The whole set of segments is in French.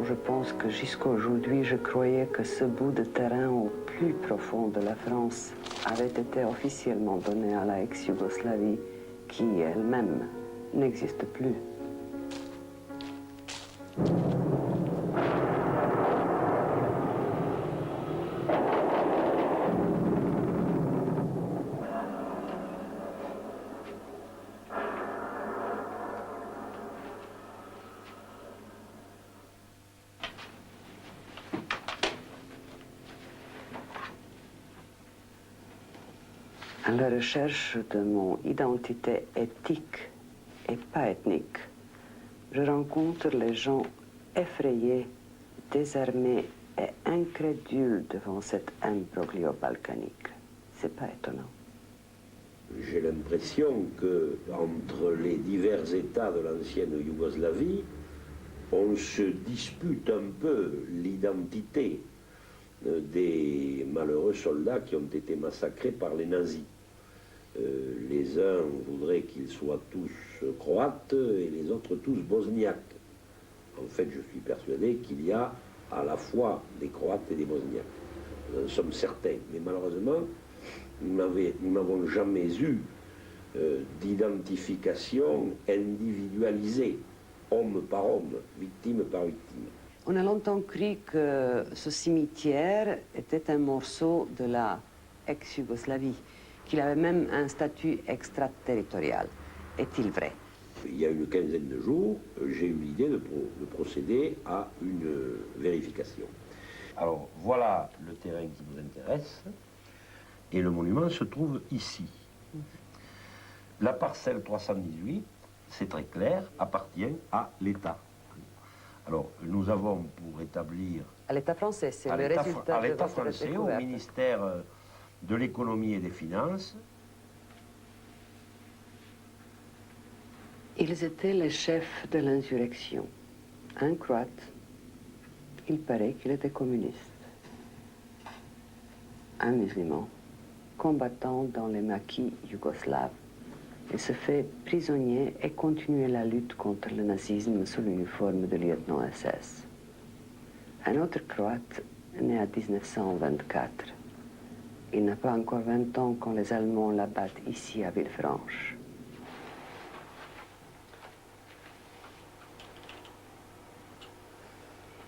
je pense que jusqu'à aujourd'hui, je croyais que ce bout de terrain au plus profond de la France avait été officiellement donné à la ex-Yougoslavie, qui elle-même n'existe plus. À la recherche de mon identité éthique et pas ethnique, je rencontre les gens effrayés, désarmés et incrédules devant cet imbroglio balkanique. C'est pas étonnant. J'ai l'impression que entre les divers États de l'ancienne Yougoslavie, on se dispute un peu l'identité des malheureux soldats qui ont été massacrés par les nazis. Les uns voudraient qu'ils soient tous croates et les autres tous bosniaques. En fait, je suis persuadé qu'il y a à la fois des croates et des bosniaques. Nous en sommes certains. Mais malheureusement, nous n'avons jamais eu d'identification individualisée, homme par homme, victime par victime. On a longtemps cru que ce cimetière était un morceau de la ex-Yougoslavie, qu'il avait même un statut extraterritorial. Est-il vrai? Il y a une quinzaine de jours, j'ai eu l'idée de procéder à une vérification. Alors voilà le terrain qui nous intéresse, et le monument se trouve ici. La parcelle 318, c'est très clair, appartient à l'État. Alors, nous avons pour établir... À l'État français, c'est le résultat de l'État votre français, découverte. au ministère de l'économie et des finances. Ils étaient les chefs de l'insurrection. Un Croate, il paraît qu'il était communiste. Un musulman, combattant dans les maquis yougoslaves. Il se fait prisonnier et continue la lutte contre le nazisme sous l'uniforme de lieutenant SS. Un autre Croate, né en 1924. Il n'a pas encore 20 ans quand les Allemands l'abattent ici à Villefranche.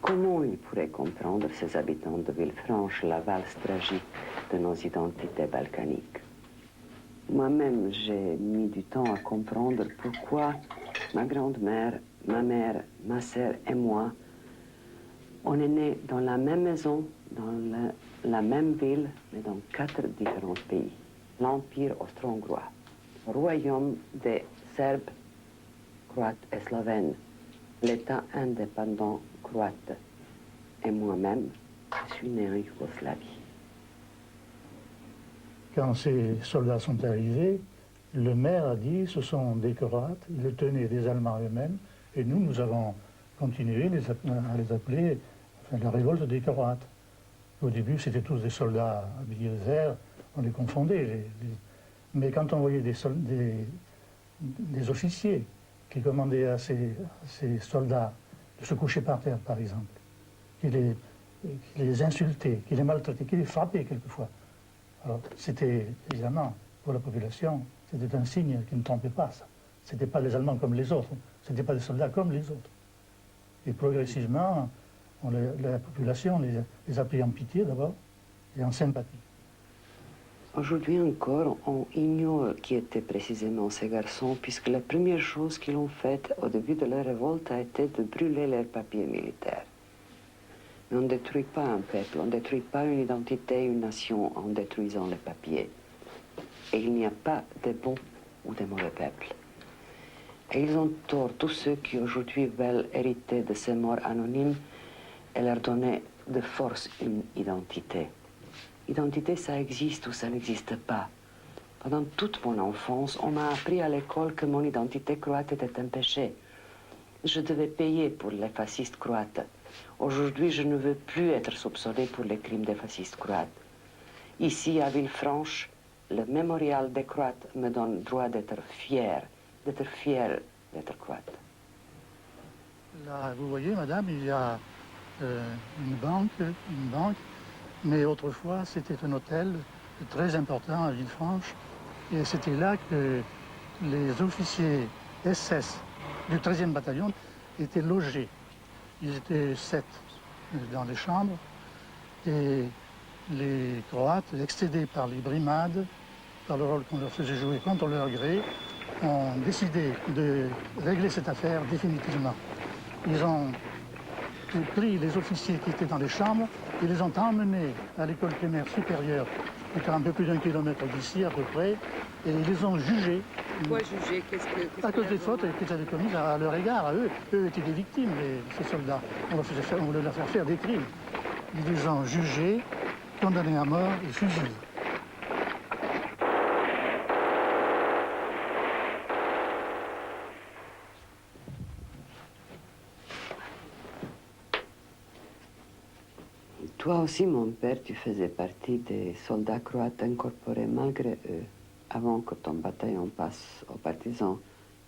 Comment ils pourraient comprendre, ces habitants de Villefranche, la valse tragique de nos identités balkaniques? Moi-même, j'ai mis du temps à comprendre pourquoi ma grand-mère, ma mère, ma sœur et moi, on est nés dans la même maison, dans la même ville, mais dans 4 différents pays. L'Empire austro-hongrois, royaume des Serbes, Croates et Slovènes, l'État indépendant croate. Et moi-même, je suis né en Yougoslavie. Quand ces soldats sont arrivés, le maire a dit ce sont des Croates, ils le tenaient des Allemands eux-mêmes, et nous avons continué à les appeler la révolte des Croates. Au début, c'était tous des soldats habillés de vert, on les confondait. Mais quand on voyait des officiers qui commandaient à ces soldats de se coucher par terre, par exemple, qui les insultaient, qui les maltraitaient, qui les frappaient quelquefois. Alors, c'était, évidemment, pour la population, c'était un signe qui ne trompait pas, ça. Ce n'étaient pas les Allemands comme les autres, ce n'étaient pas des soldats comme les autres. Et progressivement, la population les a pris en pitié d'abord, et en sympathie. Aujourd'hui encore, on ignore qui étaient précisément ces garçons, puisque la première chose qu'ils ont faite au début de la révolte a été de brûler leurs papiers militaires. Mais on ne détruit pas un peuple, on ne détruit pas une identité, une nation en détruisant les papiers. Et il n'y a pas de bons ou de mauvais peuples. Et ils ont tort, tous ceux qui aujourd'hui veulent hériter de ces morts anonymes et leur donner de force une identité. Identité, ça existe ou ça n'existe pas. Pendant toute mon enfance, on m'a appris à l'école que mon identité croate était un péché. Je devais payer pour les fascistes croates. Aujourd'hui, je ne veux plus être soupçonné pour les crimes des fascistes croates. Ici, à Villefranche, le mémorial des Croates me donne droit d'être fier d'être croate. Là, vous voyez, madame, il y a une banque, mais autrefois c'était un hôtel très important à Villefranche, et c'était là que les officiers SS du 13e bataillon étaient logés. Ils étaient 7 dans les chambres, et les Croates, excédés par les brimades, par le rôle qu'on leur faisait jouer contre leur gré, ont décidé de régler cette affaire définitivement. Ils ont pris les officiers qui étaient dans les chambres et les ont emmenés à l'école primaire supérieure, qui était un peu plus d'1 kilomètre d'ici à peu près, et ils les ont jugés. Pourquoi juger? À cause des fautes qu'ils avaient commises à leur égard, à eux. Eux étaient des victimes, ces soldats. On voulait leur faire des crimes. Ils les ont jugés, condamnés à mort et fusillés. Toi aussi, mon père, tu faisais partie des soldats croates incorporés malgré eux, avant que ton bataillon passe aux partisans,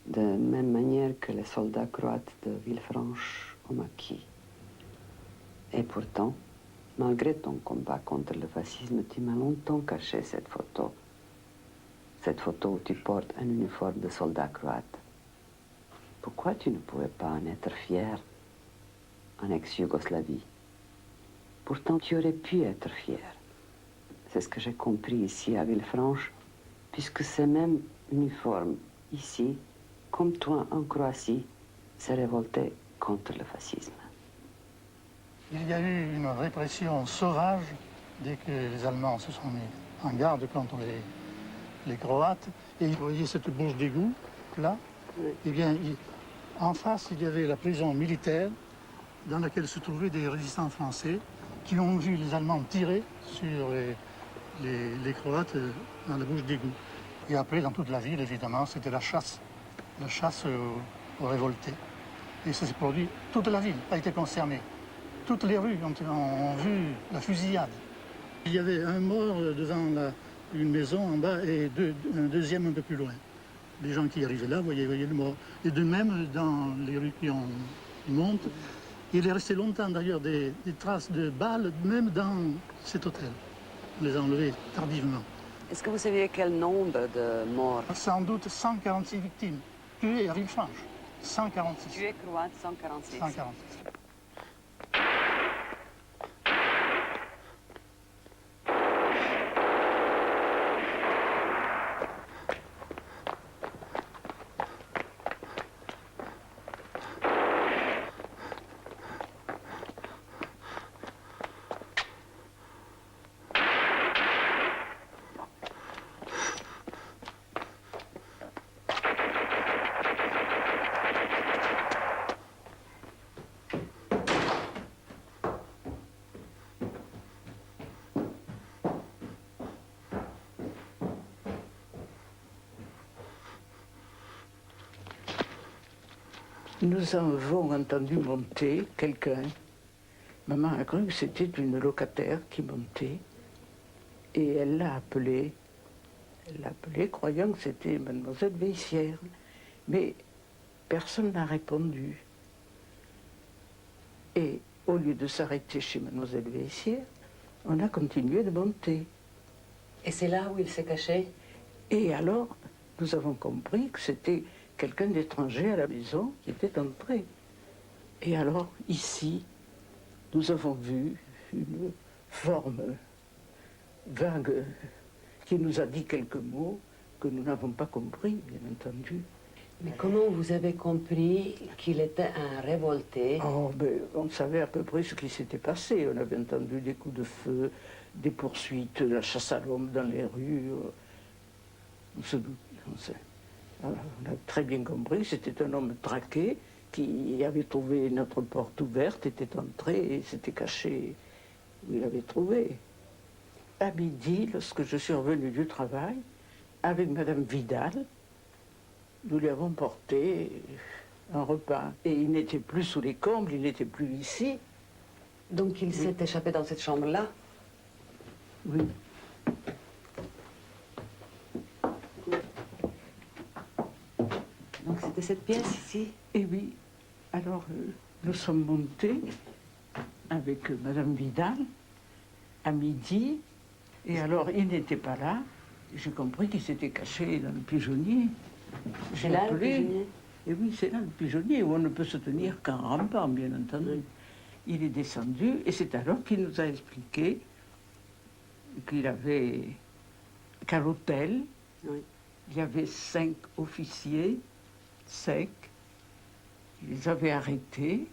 de la même manière que les soldats croates de Villefranche au Maquis. Et pourtant, malgré ton combat contre le fascisme, tu m'as longtemps caché cette photo où tu portes un uniforme de soldat croate. Pourquoi tu ne pouvais pas en être fier en ex-Yougoslavie? Pourtant, tu aurais pu être fier. C'est ce que j'ai compris ici à Villefranche, puisque ce même uniforme ici, comme toi en Croatie, s'est révolté contre le fascisme. Il y a eu une répression sauvage dès que les Allemands se sont mis en garde contre les Croates. Et vous voyez cette bouche d'égout, là? Oui. Eh bien, en face, il y avait la prison militaire dans laquelle se trouvaient des résistants français qui ont vu les Allemands tirer sur les Croates dans la bouche d'égout. Et après, dans toute la ville, évidemment, c'était la chasse aux révoltés. Et ça s'est produit, toute la ville a été concernée. Toutes les rues ont vu la fusillade. Il y avait un mort devant une maison en bas et un deuxième un peu plus loin. Les gens qui arrivaient là voyaient le mort. Et de même, dans les rues qui montent, il est resté longtemps d'ailleurs des traces de balles, même dans cet hôtel. On les a enlevées tardivement. Est-ce que vous saviez quel nombre de morts? Sans doute 146 victimes tuées à Villefranche. 146. Tués croates, 146. 146. Nous avons entendu monter quelqu'un. Maman a cru que c'était une locataire qui montait. Et elle l'a appelée. Elle l'a appelée croyant que c'était mademoiselle Veissière. Mais personne n'a répondu. Et au lieu de s'arrêter chez mademoiselle Veissière, on a continué de monter. Et c'est là où il s'est caché? Et alors, nous avons compris que c'était quelqu'un d'étranger à la maison qui était entré. Et alors, ici, nous avons vu une forme vague qui nous a dit quelques mots que nous n'avons pas compris, bien entendu. Mais comment vous avez compris qu'il était un révolté? Oh, ben, on savait à peu près ce qui s'était passé. On avait entendu des coups de feu, des poursuites, la chasse à l'homme dans les rues. On se doutait. On a très bien compris que c'était un homme traqué qui avait trouvé notre porte ouverte, était entré et s'était caché où il avait trouvé. À midi, lorsque je suis revenue du travail, avec madame Vidal, nous lui avons porté un repas. Et il n'était plus sous les combles, il n'était plus ici. Donc il s'est échappé dans cette chambre-là? Oui. Donc c'était cette pièce ici? Et oui. Alors, nous sommes montés avec Madame Vidal à midi. Et alors, il n'était pas là. J'ai compris qu'il s'était caché dans le pigeonnier. C'est là le pigeonnier? Et oui, c'est là le pigeonnier où on ne peut se tenir qu'en rampant, bien entendu. Oui. Il est descendu et c'est alors qu'il nous a expliqué qu'à l'hôtel, oui, il y avait 5 officiers secs. Il les avait arrêtés,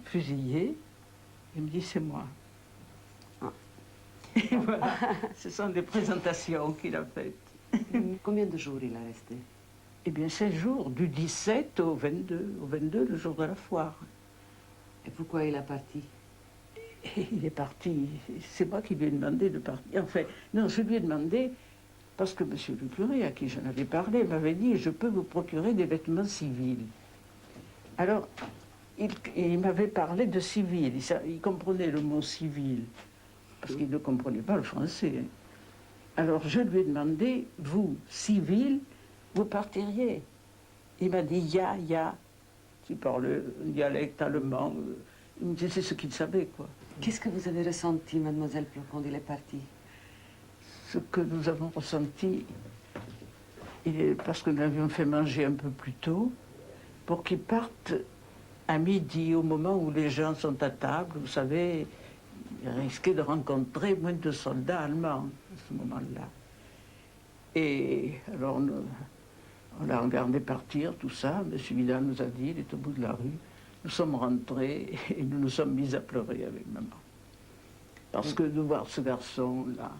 fusillés. Il me dit, c'est moi. Ah. Et voilà, ce sont des présentations qu'il a faites. Combien de jours il a resté? Eh bien, 16 jours, du 17 au 22. Au 22, le jour de la foire. Et pourquoi il est parti? Il est parti, c'est moi qui lui ai demandé de partir. Enfin, non, je lui ai demandé, parce que monsieur le curé, à qui j'en avais parlé, m'avait dit, je peux vous procurer des vêtements civils. Alors, il m'avait parlé de civil, il comprenait le mot civil, parce qu'il ne comprenait pas le français. Hein. Alors, je lui ai demandé, vous, civil, vous partiriez? Il m'a dit, ya. Il parlait un dialecte allemand. Il me disait, c'est ce qu'il savait, quoi. Qu'est-ce que vous avez ressenti, mademoiselle Plot, quand il est parti? Ce que nous avons ressenti, parce que nous l'avions fait manger un peu plus tôt, pour qu'il parte à midi, au moment où les gens sont à table, vous savez, il risquait de rencontrer moins de soldats allemands à ce moment-là. Et alors, on l'a regardé partir, tout ça. M. Vidal nous a dit, il est au bout de la rue. Nous sommes rentrés et nous nous sommes mis à pleurer avec maman. Parce que de voir ce garçon-là,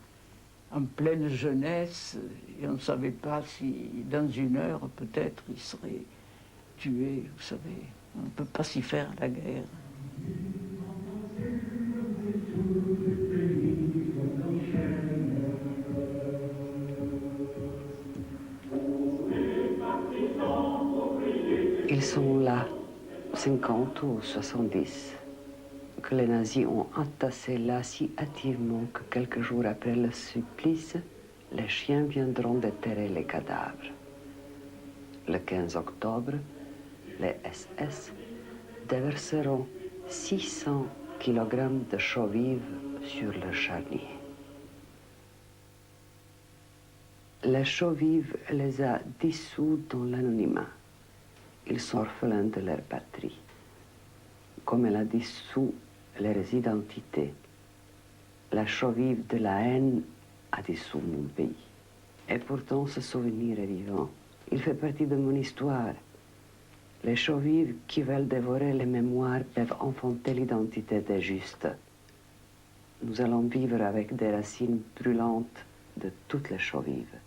en pleine jeunesse, et on ne savait pas si dans une heure, peut-être, il serait tué, vous savez. On ne peut pas s'y faire la guerre. Ils sont là, 50 ou 70, que les nazis ont entassés là si hâtivement que quelques jours après le supplice, les chiens viendront déterrer les cadavres. Le 15 octobre, les SS déverseront 600 kg de chaux vives sur le charnier. La chaux vive les a dissous dans l'anonymat. Ils sont orphelins de leur patrie, comme elle a dissous leurs identités. La chaux vive de la haine a dissous mon pays. Et pourtant, ce souvenir est vivant. Il fait partie de mon histoire. Les chaux vives qui veulent dévorer les mémoires peuvent enfanter l'identité des justes. Nous allons vivre avec des racines brûlantes de toutes les chaux vives.